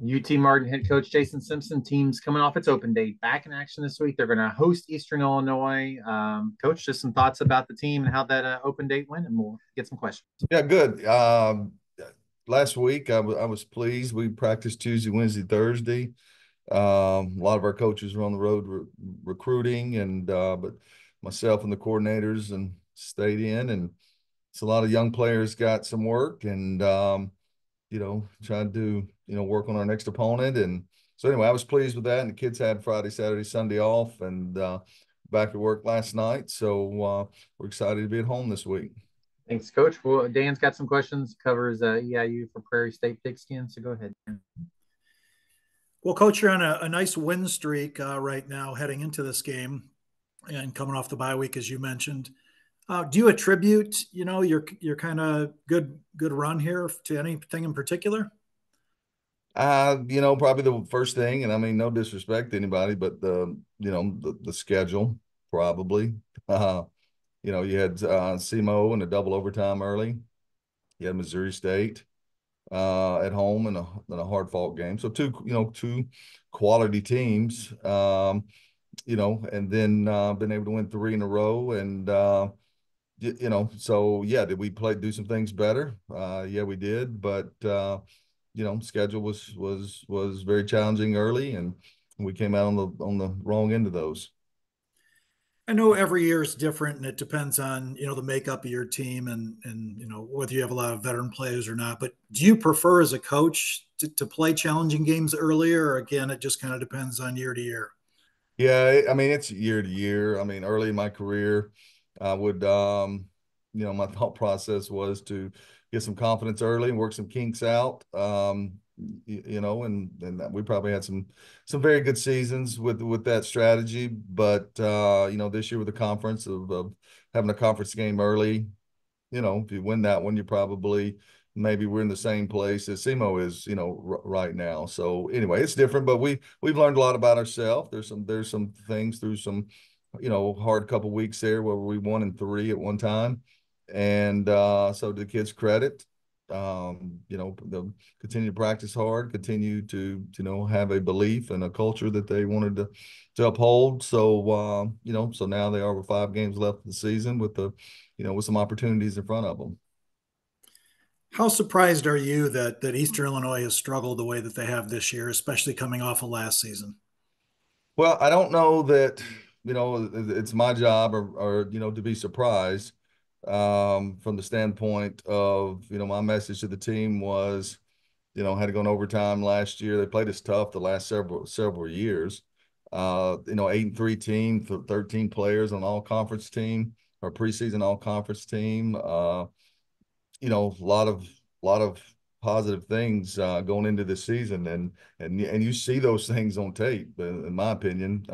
UT Martin head coach Jason Simpson team's coming off its open date, back in action this week. They're going to host Eastern Illinois. Coach, just some thoughts about the team and how that open date went, and we'll get some questions. Yeah, good. Last week I was pleased. We practiced Tuesday, Wednesday, Thursday. A lot of our coaches were on the road recruiting, and but myself and the coordinators and stayed in, and it's a lot of young players got some work, and tried to work on our next opponent, and so anyway, I was pleased with that. And the kids had Friday, Saturday, Sunday off, and back at work last night. So we're excited to be at home this week. Thanks, Coach. Well, Dan's got some questions. Covers EIU for Prairie State Pigskin. So go ahead, Dan. Well, Coach, you're on a nice win streak right now heading into this game and coming off the bye week, as you mentioned. Do you attribute, your kind of good run here to anything in particular? Probably the first thing, and I mean, no disrespect to anybody, but the schedule probably. You had SEMO and a double overtime early. You had Missouri State at home in a hard fought game. So two quality teams. And then been able to win three in a row, and so yeah, did we do some things better? Yeah, we did, but schedule was very challenging early, and we came out on the wrong end of those. I know every year is different and it depends on, the makeup of your team and whether you have a lot of veteran players or not. But do you prefer as a coach to play challenging games earlier, or again, it just kind of depends on year to year? Yeah, I mean, it's year to year. I mean, early in my career, I would, my thought process was to get some confidence early and work some kinks out. And we probably had some very good seasons with that strategy. But this year with the conference of having a conference game early, if you win that one, you probably maybe we're in the same place as SEMO is, right now. So anyway, it's different, but we've learned a lot about ourselves. There's some things through some, hard couple weeks there where we won in three at one time. And so the kids credit, they'll continue to practice hard, continue to have a belief and a culture that they wanted to uphold. So so now they are with 5 games left of the season with some opportunities in front of them. How surprised are you that Eastern Illinois has struggled the way that they have this year, especially coming off of last season? Well, I don't know that, it's my job or to be surprised from the standpoint of, my message to the team was, had to go in overtime last year. They played us tough the last several years. 8-3 team, 13 players on all conference team or preseason all conference team. A lot of positive things going into this season, and you see those things on tape. In my opinion,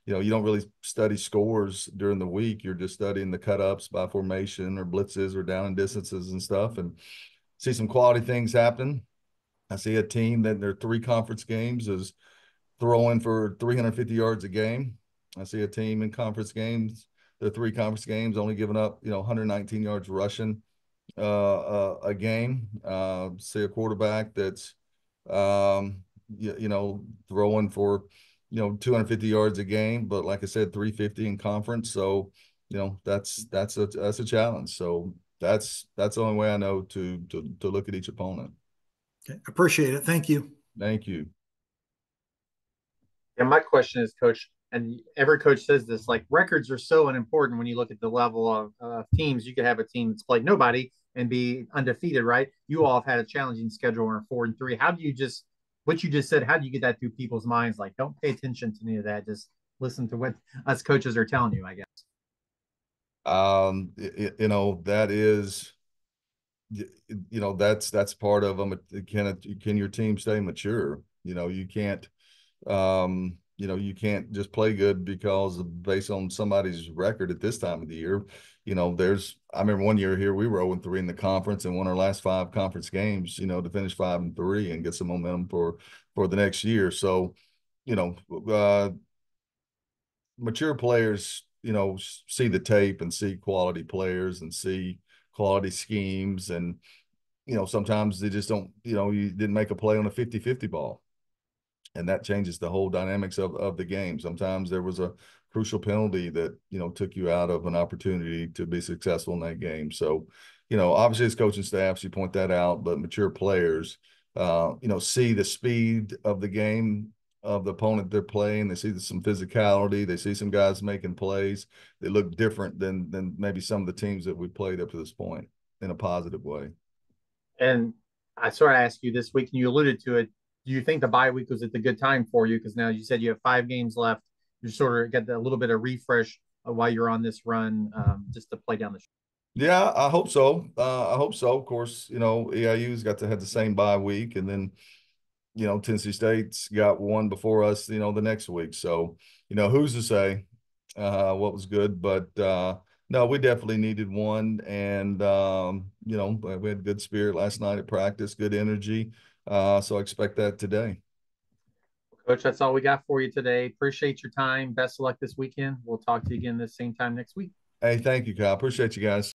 you don't really study scores during the week. You're just studying the cut ups by formation or blitzes or down and distances and stuff, and see some quality things happen. I see a team that in their 3 conference games is throwing for 350 yards a game. I see a team in conference games, the 3 conference games, only giving up 119 yards rushing a game. See a quarterback that's throwing for 250 yards a game, but like I said, 350 in conference. So that's a challenge. So that's the only way I know to look at each opponent. Okay, appreciate it. Thank you. Thank you. And my question is, Coach, and every coach says this, like records are so unimportant when you look at the level of teams. You could have a team that's played nobody and be undefeated, right? You all have had a challenging schedule or 4-3. How do you just what you just said? How do you get that through people's minds? Like, don't pay attention to any of that. Just listen to what us coaches are telling you, I guess. That is, that's part of them. Can your team stay mature? You can't just play good because based on somebody's record at this time of the year. I remember one year here we were 0-3 in the conference and won our last 5 conference games, to finish 5-3 and get some momentum for the next year. So, you know, uh, mature players, see the tape and see quality players and see quality schemes, and sometimes they just don't, you didn't make a play on a 50-50 ball. And that changes the whole dynamics of the game. Sometimes there was a crucial penalty that, took you out of an opportunity to be successful in that game. So, obviously as coaching staffs, you point that out, but mature players, see the speed of the game of the opponent they're playing. They see some physicality. They see some guys making plays that look different than maybe some of the teams that we played up to this point in a positive way. And I sort of asked you this week, and you alluded to it. Do you think the bye week was at the good time for you? Because now you said you have 5 games left. You sort of get a little bit of refresh while you're on this run, just to play down the. Yeah, I hope so. I hope so. Of course, EIU's got to have the same bye week, and then Tennessee State's got one before us, the next week. So, who's to say what was good, but no, we definitely needed one. And, we had good spirit last night at practice, good energy. So I expect that today. Coach, that's all we got for you today. Appreciate your time. Best of luck this weekend. We'll talk to you again the same time next week. Hey, thank you, Kyle. Appreciate you guys.